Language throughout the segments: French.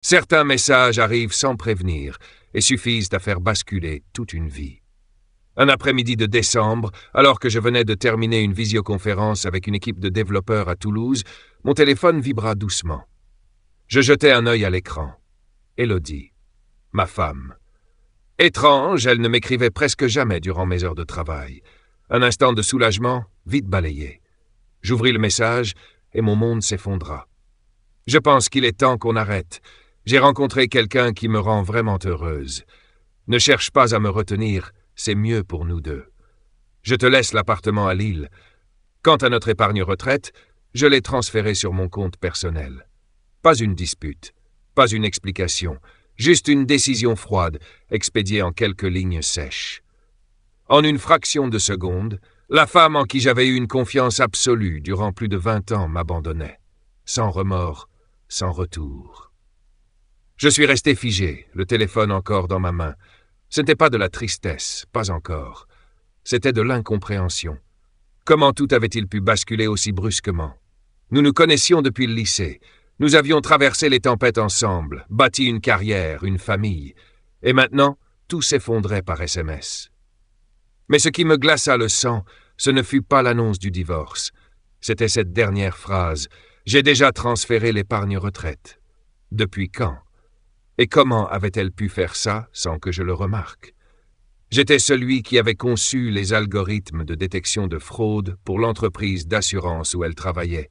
Certains messages arrivent sans prévenir et suffisent à faire basculer toute une vie. Un après-midi de décembre, alors que je venais de terminer une visioconférence avec une équipe de développeurs à Toulouse, mon téléphone vibra doucement. Je jetai un œil à l'écran. Élodie, ma femme. Étrange, elle ne m'écrivait presque jamais durant mes heures de travail. Un instant de soulagement, vite balayé. J'ouvris le message et mon monde s'effondra. Je pense qu'il est temps qu'on arrête. J'ai rencontré quelqu'un qui me rend vraiment heureuse. Ne cherche pas à me retenir, c'est mieux pour nous deux. Je te laisse l'appartement à Lille. Quant à notre épargne retraite, je l'ai transférée sur mon compte personnel. Pas une dispute, pas une explication, juste une décision froide, expédiée en quelques lignes sèches. En une fraction de seconde, la femme en qui j'avais eu une confiance absolue durant plus de 20 ans m'abandonnait, sans remords, sans retour. Je suis resté figé, le téléphone encore dans ma main. Ce n'était pas de la tristesse, pas encore. C'était de l'incompréhension. Comment tout avait-il pu basculer aussi brusquement? Nous nous connaissions depuis le lycée. Nous avions traversé les tempêtes ensemble, bâti une carrière, une famille. Et maintenant, tout s'effondrait par SMS. Mais ce qui me glaça le sang, ce ne fut pas l'annonce du divorce. C'était cette dernière phrase. J'ai déjà transféré l'épargne retraite. Depuis quand? Et comment avait-elle pu faire ça sans que je le remarque? J'étais celui qui avait conçu les algorithmes de détection de fraude pour l'entreprise d'assurance où elle travaillait.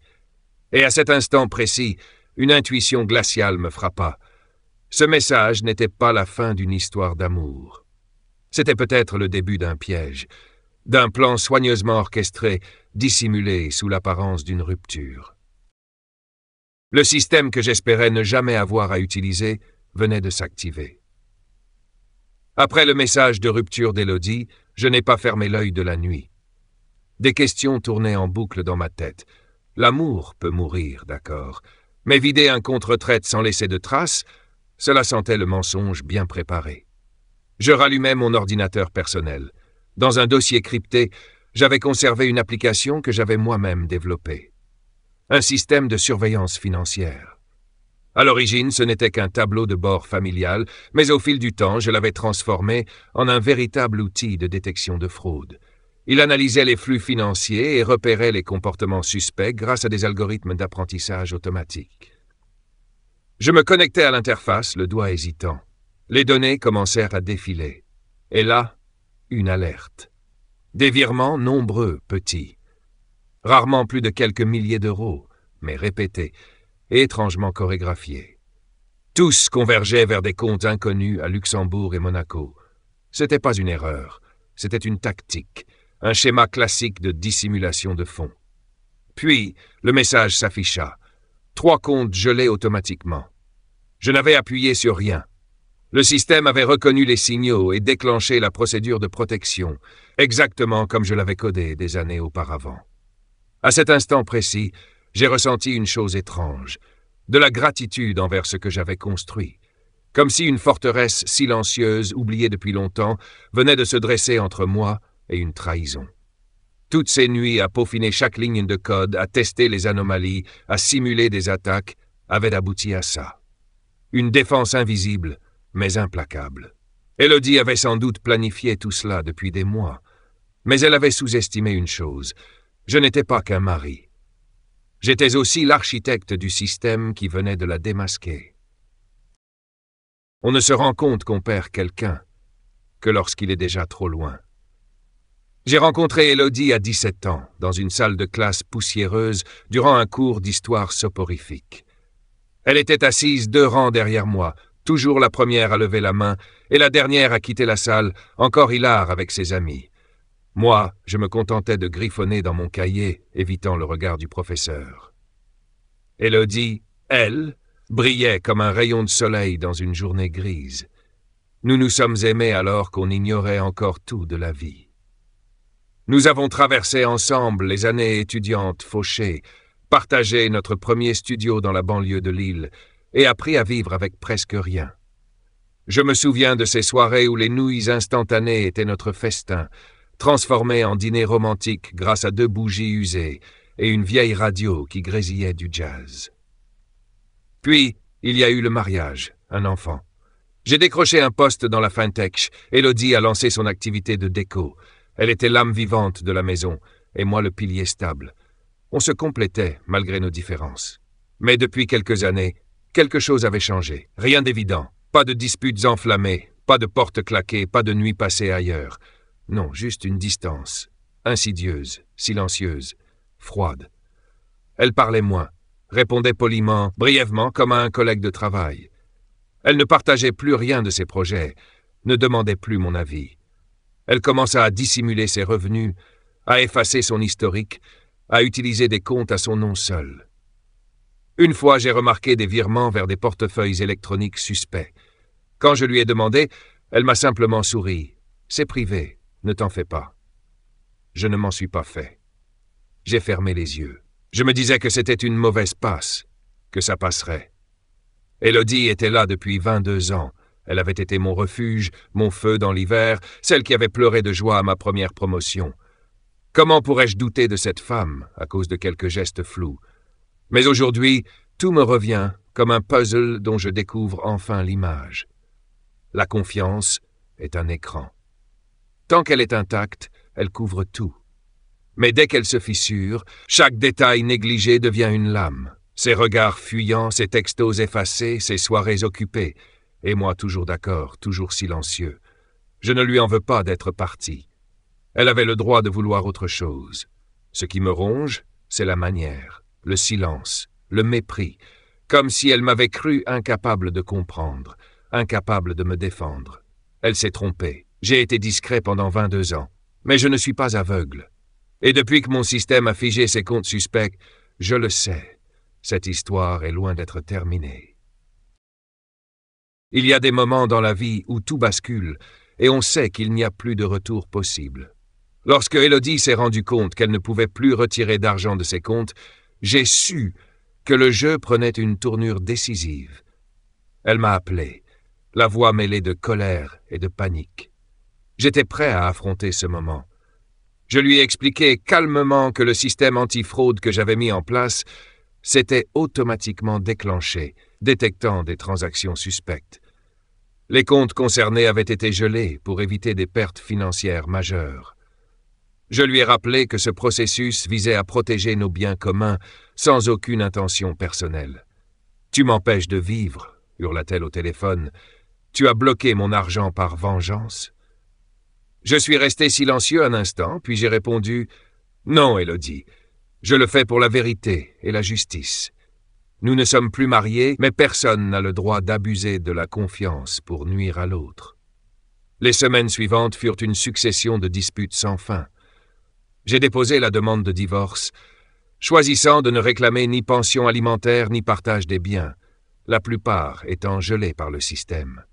Et à cet instant précis, une intuition glaciale me frappa. Ce message n'était pas la fin d'une histoire d'amour. C'était peut-être le début d'un piège, d'un plan soigneusement orchestré, dissimulé sous l'apparence d'une rupture. Le système que j'espérais ne jamais avoir à utiliser venait de s'activer. Après le message de rupture d'Élodie, je n'ai pas fermé l'œil de la nuit. Des questions tournaient en boucle dans ma tête. L'amour peut mourir, d'accord, mais vider un compte retraite sans laisser de traces, cela sentait le mensonge bien préparé. Je rallumai mon ordinateur personnel. Dans un dossier crypté, j'avais conservé une application que j'avais moi-même développée. Un système de surveillance financière. À l'origine, ce n'était qu'un tableau de bord familial, mais au fil du temps, je l'avais transformé en un véritable outil de détection de fraude. Il analysait les flux financiers et repérait les comportements suspects grâce à des algorithmes d'apprentissage automatique. Je me connectais à l'interface, le doigt hésitant. Les données commencèrent à défiler. Et là, une alerte. Des virements nombreux, petits. Rarement plus de quelques milliers d'euros, mais répétés et étrangement chorégraphiés. Tous convergeaient vers des comptes inconnus à Luxembourg et Monaco. C'était pas une erreur, c'était une tactique, un schéma classique de dissimulation de fonds. Puis, le message s'afficha. 3 comptes gelés automatiquement. Je n'avais appuyé sur rien. Le système avait reconnu les signaux et déclenché la procédure de protection, exactement comme je l'avais codé des années auparavant. À cet instant précis, j'ai ressenti une chose étrange, de la gratitude envers ce que j'avais construit, comme si une forteresse silencieuse, oubliée depuis longtemps, venait de se dresser entre moi et une trahison. Toutes ces nuits à peaufiner chaque ligne de code, à tester les anomalies, à simuler des attaques, avaient abouti à ça. Une défense invisible, mais implacable. Élodie avait sans doute planifié tout cela depuis des mois, mais elle avait sous-estimé une chose. Je n'étais pas qu'un mari. J'étais aussi l'architecte du système qui venait de la démasquer. On ne se rend compte qu'on perd quelqu'un que lorsqu'il est déjà trop loin. J'ai rencontré Élodie à 17 ans, dans une salle de classe poussiéreuse, durant un cours d'histoire soporifique. Elle était assise 2 rangs derrière moi, toujours la première à lever la main, et la dernière à quitter la salle, encore hilar avec ses amis. Moi, je me contentais de griffonner dans mon cahier, évitant le regard du professeur. Élodie, elle, brillait comme un rayon de soleil dans une journée grise. Nous nous sommes aimés alors qu'on ignorait encore tout de la vie. Nous avons traversé ensemble les années étudiantes fauchées, partagé notre premier studio dans la banlieue de Lille et appris à vivre avec presque rien. Je me souviens de ces soirées où les nouilles instantanées étaient notre festin, transformé en dîner romantique grâce à 2 bougies usées et une vieille radio qui grésillait du jazz. Puis, Il y a eu le mariage, un enfant. J'ai décroché un poste dans la fintech. Elodie a lancé son activité de déco. Elle était l'âme vivante de la maison, et moi le pilier stable. On se complétait, malgré nos différences. Mais depuis quelques années, quelque chose avait changé. Rien d'évident. Pas de disputes enflammées, pas de portes claquées, pas de nuits passées ailleurs. Non, juste une distance. Insidieuse, silencieuse, froide. Elle parlait moins, répondait poliment, brièvement, comme à un collègue de travail. Elle ne partageait plus rien de ses projets, ne demandait plus mon avis. Elle commença à dissimuler ses revenus, à effacer son historique, à utiliser des comptes à son nom seul. Une fois, j'ai remarqué des virements vers des portefeuilles électroniques suspects. Quand je lui ai demandé, elle m'a simplement souri. « C'est privé, ne t'en fais pas. » Je ne m'en suis pas fait. J'ai fermé les yeux. Je me disais que c'était une mauvaise passe, que ça passerait. Elodie était là depuis 22 ans. Elle avait été mon refuge, mon feu dans l'hiver, celle qui avait pleuré de joie à ma première promotion. Comment pourrais-je douter de cette femme à cause de quelques gestes flous? Mais aujourd'hui, tout me revient comme un puzzle dont je découvre enfin l'image. La confiance est un écran. Tant qu'elle est intacte, elle couvre tout. Mais dès qu'elle se fissure, chaque détail négligé devient une lame. Ses regards fuyants, ses textos effacés, ses soirées occupées. Et moi toujours d'accord, toujours silencieux. Je ne lui en veux pas d'être partie. Elle avait le droit de vouloir autre chose. Ce qui me ronge, c'est la manière, le silence, le mépris, comme si elle m'avait cru incapable de comprendre, incapable de me défendre. Elle s'est trompée. J'ai été discret pendant 22 ans. Mais je ne suis pas aveugle. Et depuis que mon système a figé ses comptes suspects, je le sais, cette histoire est loin d'être terminée. Il y a des moments dans la vie où tout bascule, et on sait qu'il n'y a plus de retour possible. Lorsque Elodie s'est rendue compte qu'elle ne pouvait plus retirer d'argent de ses comptes, j'ai su que le jeu prenait une tournure décisive. Elle m'a appelé, la voix mêlée de colère et de panique. J'étais prêt à affronter ce moment. Je lui ai expliqué calmement que le système anti-fraude que j'avais mis en place s'était automatiquement déclenché, détectant des transactions suspectes. Les comptes concernés avaient été gelés pour éviter des pertes financières majeures. Je lui ai rappelé que ce processus visait à protéger nos biens communs sans aucune intention personnelle. « Tu m'empêches de vivre », hurla-t-elle au téléphone. « Tu as bloqué mon argent par vengeance ?» Je suis resté silencieux un instant, puis j'ai répondu « Non, Elodie, je le fais pour la vérité et la justice. Nous ne sommes plus mariés, mais personne n'a le droit d'abuser de la confiance pour nuire à l'autre. » Les semaines suivantes furent une succession de disputes sans fin. J'ai déposé la demande de divorce, choisissant de ne réclamer ni pension alimentaire ni partage des biens, la plupart étant gelés par le système.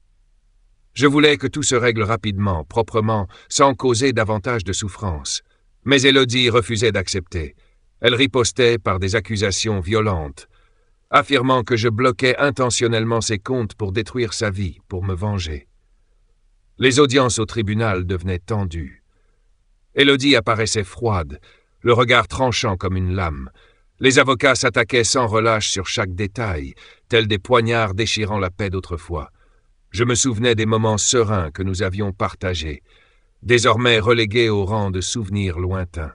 Je voulais que tout se règle rapidement, proprement, sans causer davantage de souffrance. Mais Elodie refusait d'accepter. Elle ripostait par des accusations violentes, affirmant que je bloquais intentionnellement ses comptes pour détruire sa vie, pour me venger. Les audiences au tribunal devenaient tendues. Elodie apparaissait froide, le regard tranchant comme une lame. Les avocats s'attaquaient sans relâche sur chaque détail, tels des poignards déchirant la paix d'autrefois. Je me souvenais des moments sereins que nous avions partagés, désormais relégués au rang de souvenirs lointains.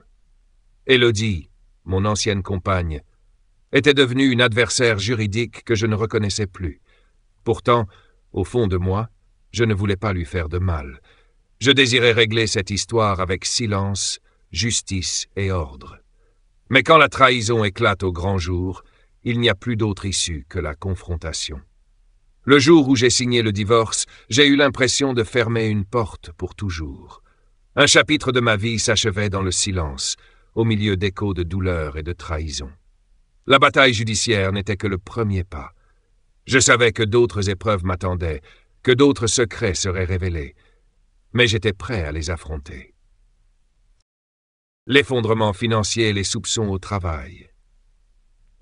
Elodie, mon ancienne compagne, était devenue une adversaire juridique que je ne reconnaissais plus. Pourtant, au fond de moi, je ne voulais pas lui faire de mal. Je désirais régler cette histoire avec silence, justice et ordre. Mais quand la trahison éclate au grand jour, il n'y a plus d'autre issue que la confrontation. Le jour où j'ai signé le divorce, j'ai eu l'impression de fermer une porte pour toujours. Un chapitre de ma vie s'achevait dans le silence, au milieu d'échos de douleur et de trahison. La bataille judiciaire n'était que le premier pas. Je savais que d'autres épreuves m'attendaient, que d'autres secrets seraient révélés, mais j'étais prêt à les affronter. L'effondrement financier et les soupçons au travail.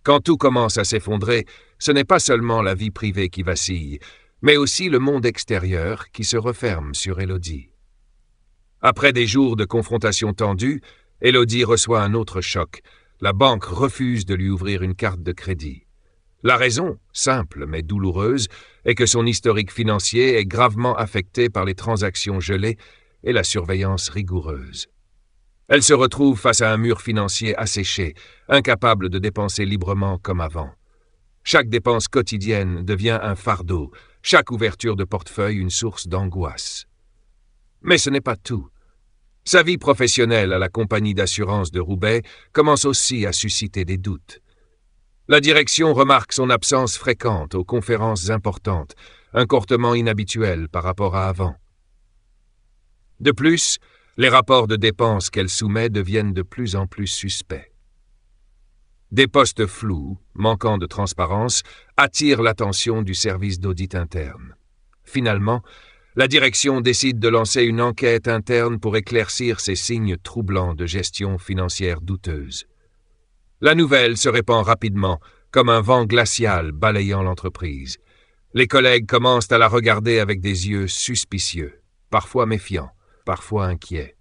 Quand tout commence à s'effondrer, ce n'est pas seulement la vie privée qui vacille, mais aussi le monde extérieur qui se referme sur Elodie. Après des jours de confrontation tendue, Elodie reçoit un autre choc. La banque refuse de lui ouvrir une carte de crédit. La raison, simple mais douloureuse, est que son historique financier est gravement affecté par les transactions gelées et la surveillance rigoureuse. Elle se retrouve face à un mur financier asséché, incapable de dépenser librement comme avant. Chaque dépense quotidienne devient un fardeau, chaque ouverture de portefeuille une source d'angoisse. Mais ce n'est pas tout. Sa vie professionnelle à la compagnie d'assurance de Roubaix commence aussi à susciter des doutes. La direction remarque son absence fréquente aux conférences importantes, un comportement inhabituel par rapport à avant. De plus, les rapports de dépenses qu'elle soumet deviennent de plus en plus suspects. Des postes flous, manquant de transparence, attirent l'attention du service d'audit interne. Finalement, la direction décide de lancer une enquête interne pour éclaircir ces signes troublants de gestion financière douteuse. La nouvelle se répand rapidement, comme un vent glacial balayant l'entreprise. Les collègues commencent à la regarder avec des yeux suspicieux, parfois méfiants, parfois inquiets.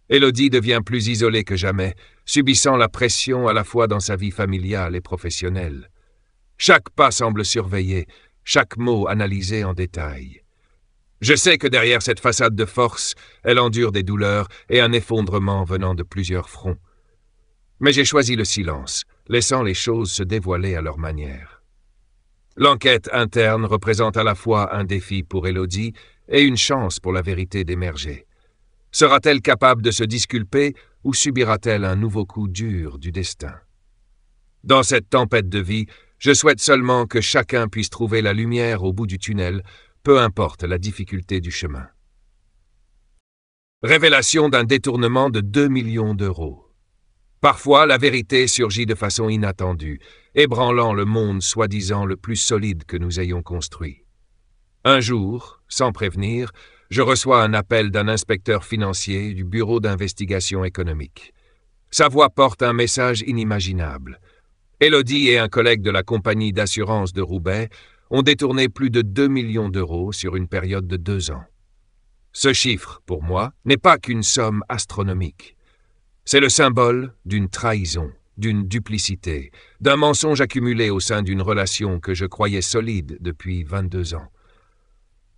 Élodie devient plus isolée que jamais, subissant la pression à la fois dans sa vie familiale et professionnelle. Chaque pas semble surveillé, chaque mot analysé en détail. Je sais que derrière cette façade de force, elle endure des douleurs et un effondrement venant de plusieurs fronts. Mais j'ai choisi le silence, laissant les choses se dévoiler à leur manière. L'enquête interne représente à la fois un défi pour Élodie et une chance pour la vérité d'émerger. Sera-t-elle capable de se disculper ou subira-t-elle un nouveau coup dur du destin? Dans cette tempête de vie, je souhaite seulement que chacun puisse trouver la lumière au bout du tunnel, peu importe la difficulté du chemin. Révélation d'un détournement de 2 millions d'euros. Parfois, la vérité surgit de façon inattendue, ébranlant le monde soi-disant le plus solide que nous ayons construit. Un jour, sans prévenir, je reçois un appel d'un inspecteur financier du Bureau d'investigation économique. Sa voix porte un message inimaginable. Élodie et un collègue de la compagnie d'assurance de Roubaix ont détourné plus de 2 millions d'euros sur une période de 2 ans. Ce chiffre, pour moi, n'est pas qu'une somme astronomique. C'est le symbole d'une trahison, d'une duplicité, d'un mensonge accumulé au sein d'une relation que je croyais solide depuis 22 ans.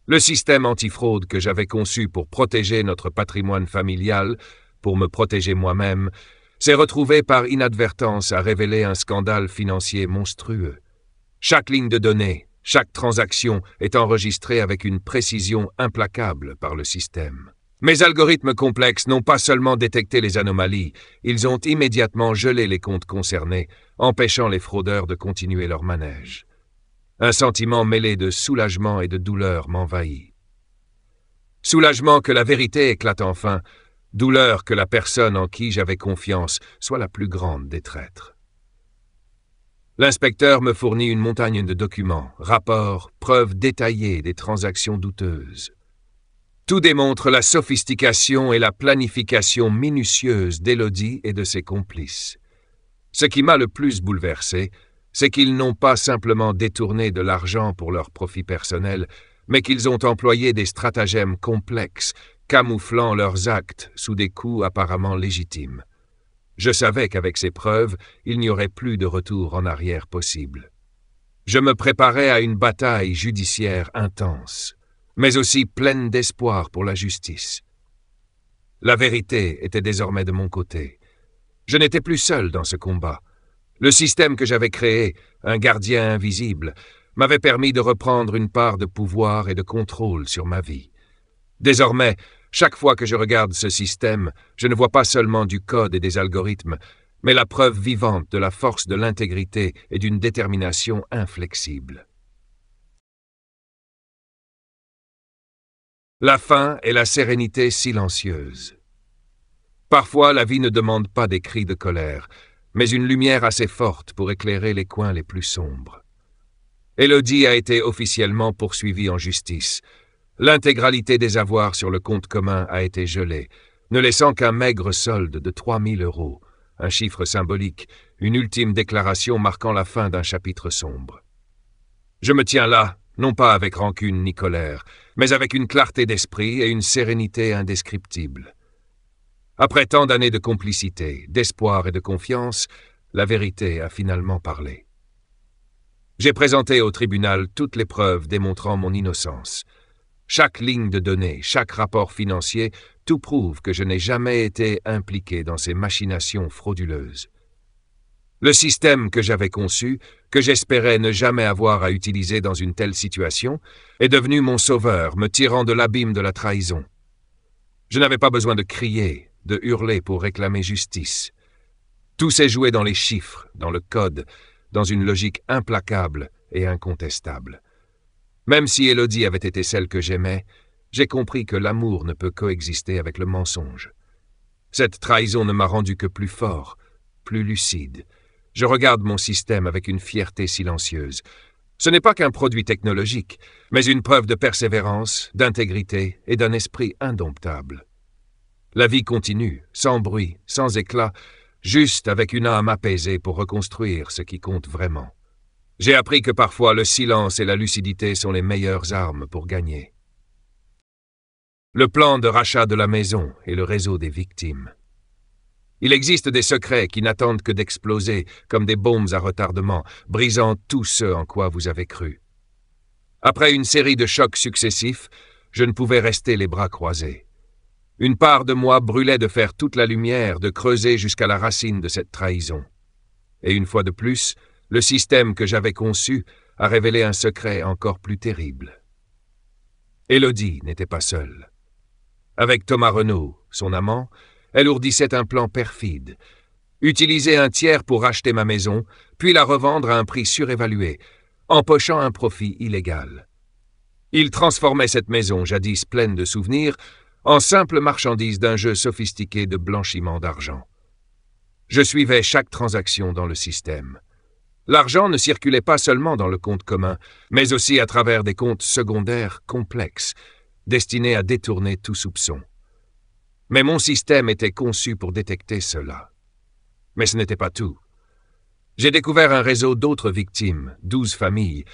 Le système antifraude que j'avais conçu pour protéger notre patrimoine familial, pour me protéger moi-même, s'est retrouvé par inadvertance à révéler un scandale financier monstrueux. Chaque ligne de données, chaque transaction est enregistrée avec une précision implacable par le système. Mes algorithmes complexes n'ont pas seulement détecté les anomalies, ils ont immédiatement gelé les comptes concernés, empêchant les fraudeurs de continuer leur manège. Un sentiment mêlé de soulagement et de douleur m'envahit. Soulagement que la vérité éclate enfin, douleur que la personne en qui j'avais confiance soit la plus grande des traîtres. L'inspecteur me fournit une montagne de documents, rapports, preuves détaillées des transactions douteuses. Tout démontre la sophistication et la planification minutieuse d'Élodie et de ses complices. Ce qui m'a le plus bouleversé, c'est qu'ils n'ont pas simplement détourné de l'argent pour leur profit personnel, mais qu'ils ont employé des stratagèmes complexes, camouflant leurs actes sous des coups apparemment légitimes. Je savais qu'avec ces preuves, il n'y aurait plus de retour en arrière possible. Je me préparais à une bataille judiciaire intense, mais aussi pleine d'espoir pour la justice. La vérité était désormais de mon côté. Je n'étais plus seul dans ce combat. Le système que j'avais créé, un gardien invisible, m'avait permis de reprendre une part de pouvoir et de contrôle sur ma vie. Désormais, chaque fois que je regarde ce système, je ne vois pas seulement du code et des algorithmes, mais la preuve vivante de la force de l'intégrité et d'une détermination inflexible. La faim et la sérénité silencieuse. Parfois, la vie ne demande pas des cris de colère, mais une lumière assez forte pour éclairer les coins les plus sombres. Élodie a été officiellement poursuivie en justice. L'intégralité des avoirs sur le compte commun a été gelée, ne laissant qu'un maigre solde de 3 000 €, un chiffre symbolique, une ultime déclaration marquant la fin d'un chapitre sombre. Je me tiens là, non pas avec rancune ni colère, mais avec une clarté d'esprit et une sérénité indescriptibles. Après tant d'années de complicité, d'espoir et de confiance, la vérité a finalement parlé. J'ai présenté au tribunal toutes les preuves démontrant mon innocence. Chaque ligne de données, chaque rapport financier, tout prouve que je n'ai jamais été impliqué dans ces machinations frauduleuses. Le système que j'avais conçu, que j'espérais ne jamais avoir à utiliser dans une telle situation, est devenu mon sauveur, me tirant de l'abîme de la trahison. Je n'avais pas besoin de crier, de hurler pour réclamer justice. Tout s'est joué dans les chiffres, dans le code, dans une logique implacable et incontestable. Même si Élodie avait été celle que j'aimais, j'ai compris que l'amour ne peut coexister avec le mensonge. Cette trahison ne m'a rendu que plus fort, plus lucide. Je regarde mon système avec une fierté silencieuse. Ce n'est pas qu'un produit technologique, mais une preuve de persévérance, d'intégrité et d'un esprit indomptable. La vie continue, sans bruit, sans éclat, juste avec une âme apaisée pour reconstruire ce qui compte vraiment. J'ai appris que parfois le silence et la lucidité sont les meilleures armes pour gagner. Le plan de rachat de la maison et le réseau des victimes. Il existe des secrets qui n'attendent que d'exploser comme des bombes à retardement, brisant tout ce en quoi vous avez cru. Après une série de chocs successifs, je ne pouvais rester les bras croisés. Une part de moi brûlait de faire toute la lumière, de creuser jusqu'à la racine de cette trahison. Et une fois de plus, le système que j'avais conçu a révélé un secret encore plus terrible. Élodie n'était pas seule. Avec Thomas Renaud, son amant, elle ourdissait un plan perfide. Utiliser un tiers pour racheter ma maison, puis la revendre à un prix surévalué, empochant un profit illégal. Il transformait cette maison, jadis pleine de souvenirs, en simple marchandise d'un jeu sophistiqué de blanchiment d'argent. Je suivais chaque transaction dans le système. L'argent ne circulait pas seulement dans le compte commun, mais aussi à travers des comptes secondaires complexes, destinés à détourner tout soupçon. Mais mon système était conçu pour détecter cela. Mais ce n'était pas tout. J'ai découvert un réseau d'autres victimes, 12 familles,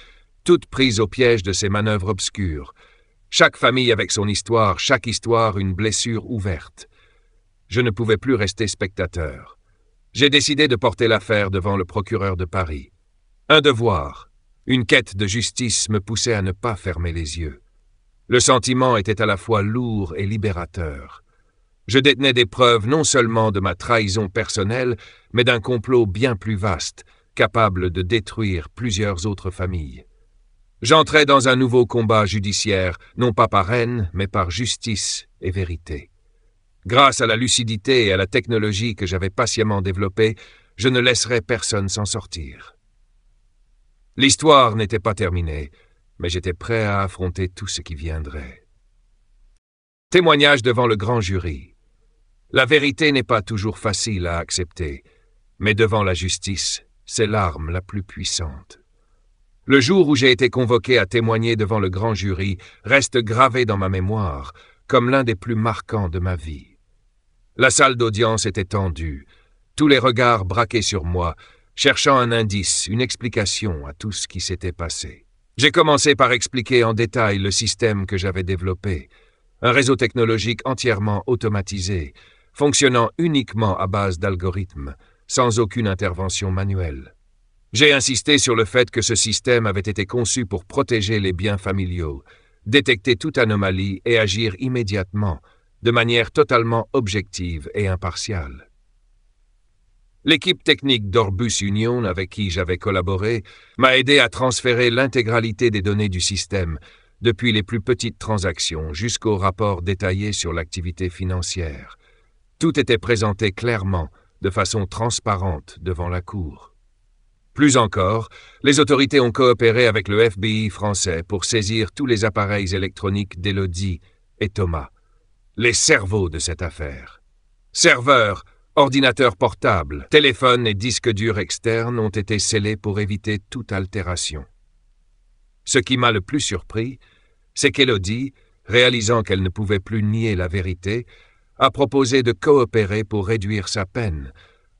toutes prises au piège de ces manœuvres obscures. Chaque famille avec son histoire, chaque histoire une blessure ouverte. Je ne pouvais plus rester spectateur. J'ai décidé de porter l'affaire devant le procureur de Paris. Un devoir, une quête de justice me poussait à ne pas fermer les yeux. Le sentiment était à la fois lourd et libérateur. Je détenais des preuves non seulement de ma trahison personnelle, mais d'un complot bien plus vaste, capable de détruire plusieurs autres familles. J'entrais dans un nouveau combat judiciaire, non pas par haine, mais par justice et vérité. Grâce à la lucidité et à la technologie que j'avais patiemment développée, je ne laisserais personne s'en sortir. L'histoire n'était pas terminée, mais j'étais prêt à affronter tout ce qui viendrait. Témoignage devant le grand jury. La vérité n'est pas toujours facile à accepter, mais devant la justice, c'est l'arme la plus puissante. Le jour où j'ai été convoqué à témoigner devant le grand jury reste gravé dans ma mémoire comme l'un des plus marquants de ma vie. La salle d'audience était tendue, tous les regards braqués sur moi, cherchant un indice, une explication à tout ce qui s'était passé. J'ai commencé par expliquer en détail le système que j'avais développé, un réseau technologique entièrement automatisé, fonctionnant uniquement à base d'algorithmes, sans aucune intervention manuelle. J'ai insisté sur le fait que ce système avait été conçu pour protéger les biens familiaux, détecter toute anomalie et agir immédiatement, de manière totalement objective et impartiale. L'équipe technique d'Orbus Union, avec qui j'avais collaboré, m'a aidé à transférer l'intégralité des données du système, depuis les plus petites transactions jusqu'aux rapports détaillés sur l'activité financière. Tout était présenté clairement, de façon transparente devant la Cour. Plus encore, les autorités ont coopéré avec le FBI français pour saisir tous les appareils électroniques d'Élodie et Thomas, les cerveaux de cette affaire. Serveurs, ordinateurs portables, téléphones et disques durs externes ont été scellés pour éviter toute altération. Ce qui m'a le plus surpris, c'est qu'Élodie, réalisant qu'elle ne pouvait plus nier la vérité, a proposé de coopérer pour réduire sa peine,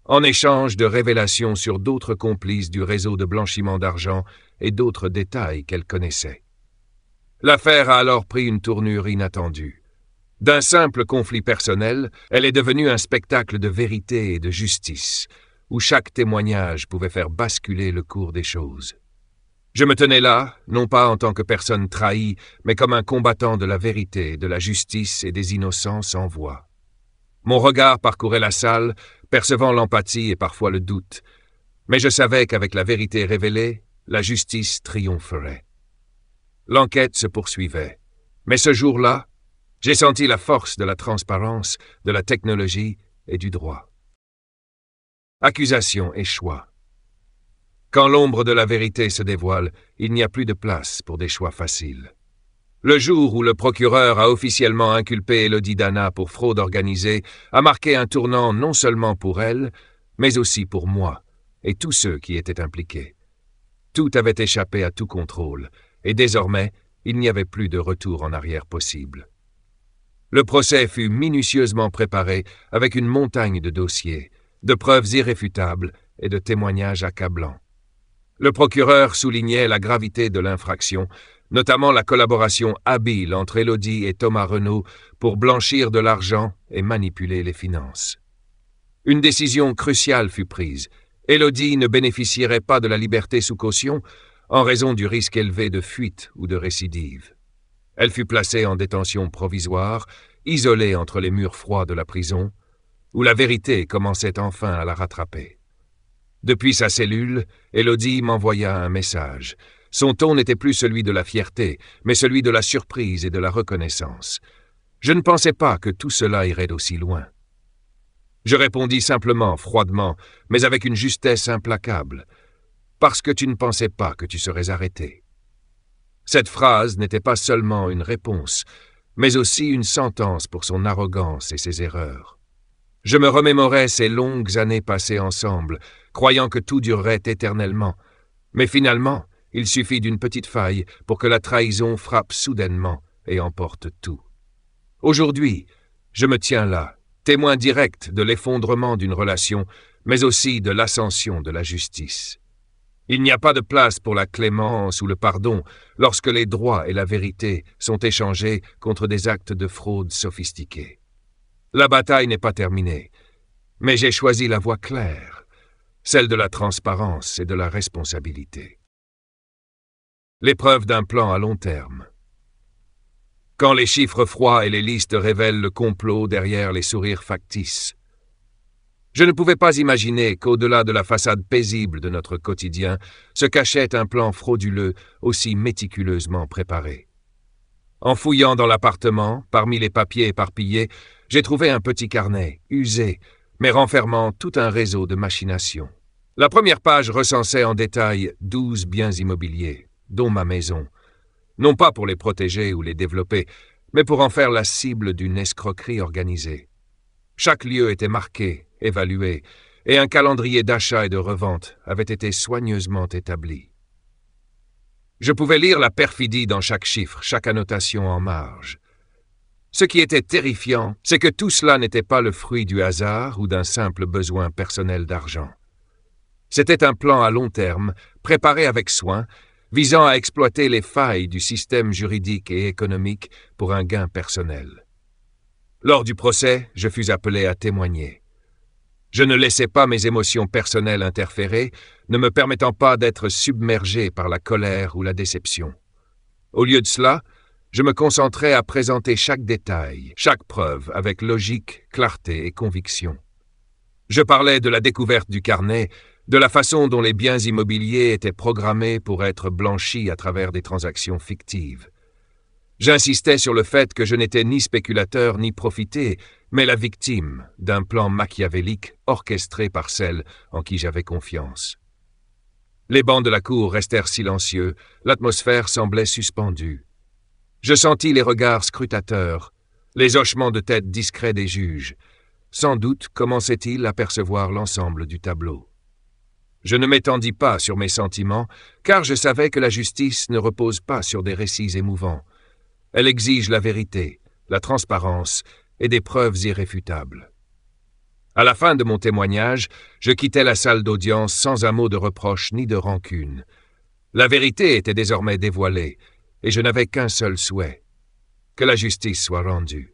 en échange de révélations sur d'autres complices du réseau de blanchiment d'argent et d'autres détails qu'elle connaissait. L'affaire a alors pris une tournure inattendue. D'un simple conflit personnel, elle est devenue un spectacle de vérité et de justice, où chaque témoignage pouvait faire basculer le cours des choses. Je me tenais là, non pas en tant que personne trahie, mais comme un combattant de la vérité, de la justice et des innocents sans voix. Mon regard parcourait la salle, percevant l'empathie et parfois le doute. Mais je savais qu'avec la vérité révélée, la justice triompherait. L'enquête se poursuivait. Mais ce jour-là, j'ai senti la force de la transparence, de la technologie et du droit. Accusation et choix. Quand l'ombre de la vérité se dévoile, il n'y a plus de place pour des choix faciles. Le jour où le procureur a officiellement inculpé Élodie Dana pour fraude organisée a marqué un tournant non seulement pour elle, mais aussi pour moi et tous ceux qui étaient impliqués. Tout avait échappé à tout contrôle, et désormais, il n'y avait plus de retour en arrière possible. Le procès fut minutieusement préparé avec une montagne de dossiers, de preuves irréfutables et de témoignages accablants. Le procureur soulignait la gravité de l'infraction, notamment la collaboration habile entre Élodie et Thomas Renaud pour blanchir de l'argent et manipuler les finances. Une décision cruciale fut prise. Élodie ne bénéficierait pas de la liberté sous caution en raison du risque élevé de fuite ou de récidive. Elle fut placée en détention provisoire, isolée entre les murs froids de la prison, où la vérité commençait enfin à la rattraper. Depuis sa cellule, Élodie m'envoya un message. Son ton n'était plus celui de la fierté, mais celui de la surprise et de la reconnaissance. Je ne pensais pas que tout cela irait aussi loin. Je répondis simplement, froidement, mais avec une justesse implacable. « Parce que tu ne pensais pas que tu serais arrêté. » Cette phrase n'était pas seulement une réponse, mais aussi une sentence pour son arrogance et ses erreurs. Je me remémorais ces longues années passées ensemble, croyant que tout durerait éternellement. Mais finalement, il suffit d'une petite faille pour que la trahison frappe soudainement et emporte tout. Aujourd'hui, je me tiens là, témoin direct de l'effondrement d'une relation, mais aussi de l'ascension de la justice. Il n'y a pas de place pour la clémence ou le pardon lorsque les droits et la vérité sont échangés contre des actes de fraude sophistiqués. La bataille n'est pas terminée, mais j'ai choisi la voie claire, celle de la transparence et de la responsabilité. L'épreuve d'un plan à long terme. Quand les chiffres froids et les listes révèlent le complot derrière les sourires factices. Je ne pouvais pas imaginer qu'au-delà de la façade paisible de notre quotidien se cachait un plan frauduleux aussi méticuleusement préparé. En fouillant dans l'appartement, parmi les papiers éparpillés, j'ai trouvé un petit carnet, usé, mais renfermant tout un réseau de machinations. La première page recensait en détail 12 biens immobiliers, dont ma maison, non pas pour les protéger ou les développer, mais pour en faire la cible d'une escroquerie organisée. Chaque lieu était marqué, évalué, et un calendrier d'achat et de revente avait été soigneusement établi. Je pouvais lire la perfidie dans chaque chiffre, chaque annotation en marge. Ce qui était terrifiant, c'est que tout cela n'était pas le fruit du hasard ou d'un simple besoin personnel d'argent. C'était un plan à long terme, préparé avec soin, visant à exploiter les failles du système juridique et économique pour un gain personnel. Lors du procès, je fus appelé à témoigner. Je ne laissais pas mes émotions personnelles interférer, ne me permettant pas d'être submergé par la colère ou la déception. Au lieu de cela, je me concentrais à présenter chaque détail, chaque preuve avec logique, clarté et conviction. Je parlais de la découverte du carnet, de la façon dont les biens immobiliers étaient programmés pour être blanchis à travers des transactions fictives. J'insistais sur le fait que je n'étais ni spéculateur ni profité, mais la victime d'un plan machiavélique orchestré par celle en qui j'avais confiance. Les bancs de la cour restèrent silencieux, l'atmosphère semblait suspendue. Je sentis les regards scrutateurs, les hochements de tête discrets des juges. Sans doute commençaient-ils à percevoir l'ensemble du tableau. Je ne m'étendis pas sur mes sentiments, car je savais que la justice ne repose pas sur des récits émouvants. Elle exige la vérité, la transparence et des preuves irréfutables. À la fin de mon témoignage, je quittais la salle d'audience sans un mot de reproche ni de rancune. La vérité était désormais dévoilée, et je n'avais qu'un seul souhait, que la justice soit rendue.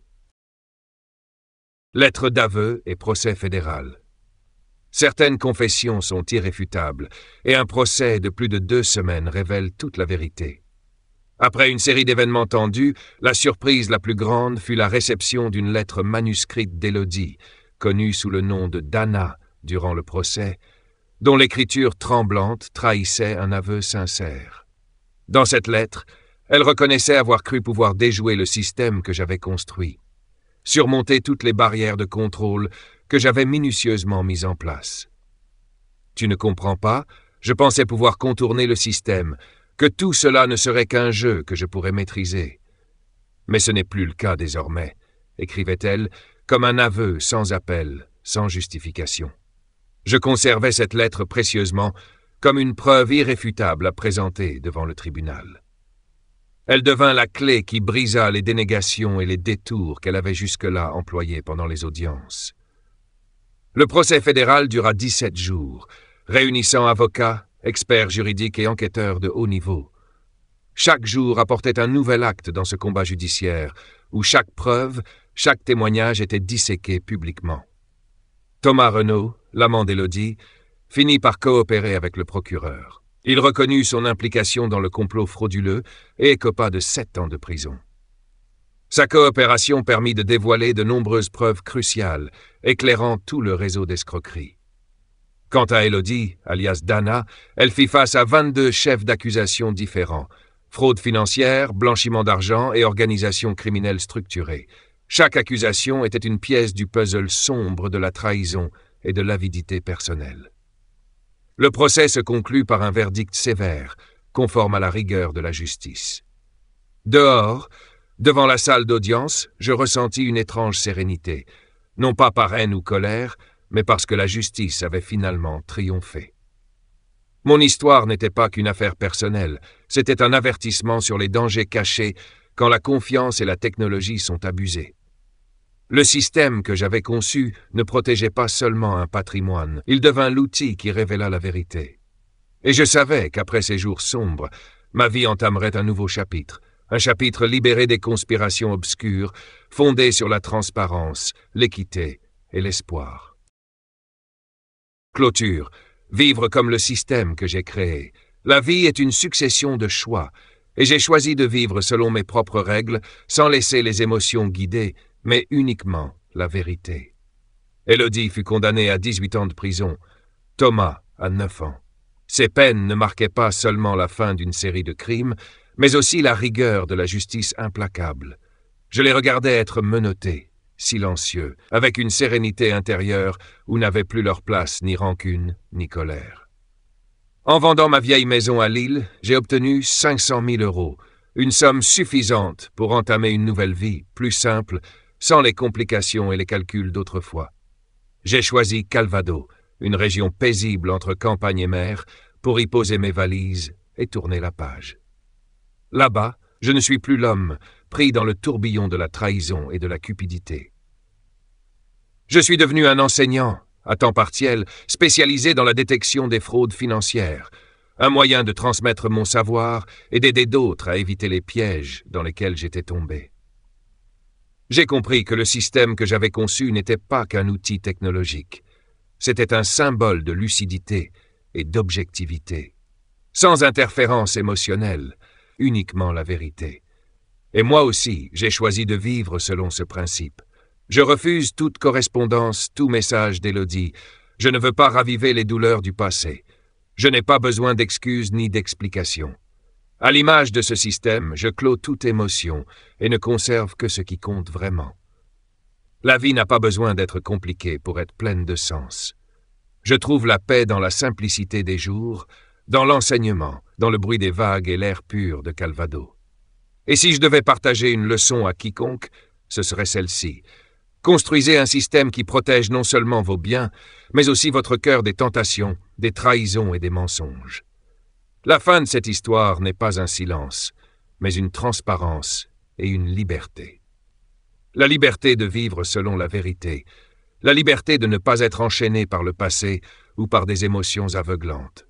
Lettre d'aveu et procès fédéral. Certaines confessions sont irréfutables, et un procès de plus de 2 semaines révèle toute la vérité. Après une série d'événements tendus, la surprise la plus grande fut la réception d'une lettre manuscrite d'Élodie, connue sous le nom de Dana durant le procès, dont l'écriture tremblante trahissait un aveu sincère. Dans cette lettre, elle reconnaissait avoir cru pouvoir déjouer le système que j'avais construit, surmonter toutes les barrières de contrôle que j'avais minutieusement mises en place. « Tu ne comprends pas, je pensais pouvoir contourner le système, que tout cela ne serait qu'un jeu que je pourrais maîtriser. Mais ce n'est plus le cas désormais, écrivait-elle, comme un aveu sans appel, sans justification. Je conservais cette lettre précieusement, comme une preuve irréfutable à présenter devant le tribunal. Elle devint la clé qui brisa les dénégations et les détours qu'elle avait jusque-là employés pendant les audiences. Le procès fédéral dura 17 jours, réunissant avocats, experts juridiques et enquêteurs de haut niveau. Chaque jour apportait un nouvel acte dans ce combat judiciaire, où chaque preuve, chaque témoignage était disséqué publiquement. Thomas Renaud, l'amant d'Élodie, finit par coopérer avec le procureur. Il reconnut son implication dans le complot frauduleux et écopa de 7 ans de prison. Sa coopération permit de dévoiler de nombreuses preuves cruciales, éclairant tout le réseau d'escroquerie. Quant à Élodie, alias Dana, elle fit face à 22 chefs d'accusation différents, fraude financière, blanchiment d'argent et organisation criminelle structurée. Chaque accusation était une pièce du puzzle sombre de la trahison et de l'avidité personnelle. Le procès se conclut par un verdict sévère, conforme à la rigueur de la justice. Dehors, devant la salle d'audience, je ressentis une étrange sérénité, non pas par haine ou colère, mais parce que la justice avait finalement triomphé. Mon histoire n'était pas qu'une affaire personnelle, c'était un avertissement sur les dangers cachés quand la confiance et la technologie sont abusées. Le système que j'avais conçu ne protégeait pas seulement un patrimoine, il devint l'outil qui révéla la vérité. Et je savais qu'après ces jours sombres, ma vie entamerait un nouveau chapitre, un chapitre libéré des conspirations obscures, fondé sur la transparence, l'équité et l'espoir. Clôture. Vivre comme le système que j'ai créé. La vie est une succession de choix, et j'ai choisi de vivre selon mes propres règles, sans laisser les émotions guider, mais uniquement la vérité. Élodie fut condamnée à 18 ans de prison, Thomas à 9 ans. Ces peines ne marquaient pas seulement la fin d'une série de crimes, mais aussi la rigueur de la justice implacable. Je les regardais être menottés, silencieux, avec une sérénité intérieure où n'avait plus leur place ni rancune ni colère. En vendant ma vieille maison à Lille, j'ai obtenu 500 000 €, une somme suffisante pour entamer une nouvelle vie, plus simple, sans les complications et les calculs d'autrefois. J'ai choisi Calvados, une région paisible entre campagne et mer, pour y poser mes valises et tourner la page. Là-bas, je ne suis plus l'homme, pris dans le tourbillon de la trahison et de la cupidité. Je suis devenu un enseignant, à temps partiel, spécialisé dans la détection des fraudes financières, un moyen de transmettre mon savoir et d'aider d'autres à éviter les pièges dans lesquels j'étais tombé. J'ai compris que le système que j'avais conçu n'était pas qu'un outil technologique. C'était un symbole de lucidité et d'objectivité, sans interférence émotionnelle, uniquement la vérité. Et moi aussi, j'ai choisi de vivre selon ce principe. Je refuse toute correspondance, tout message d'Élodie. Je ne veux pas raviver les douleurs du passé. Je n'ai pas besoin d'excuses ni d'explications. À l'image de ce système, je clôt toute émotion et ne conserve que ce qui compte vraiment. La vie n'a pas besoin d'être compliquée pour être pleine de sens. Je trouve la paix dans la simplicité des jours, dans l'enseignement, dans le bruit des vagues et l'air pur de Calvados. Et si je devais partager une leçon à quiconque, ce serait celle-ci. Construisez un système qui protège non seulement vos biens, mais aussi votre cœur des tentations, des trahisons et des mensonges. La fin de cette histoire n'est pas un silence, mais une transparence et une liberté. La liberté de vivre selon la vérité, la liberté de ne pas être enchaîné par le passé ou par des émotions aveuglantes.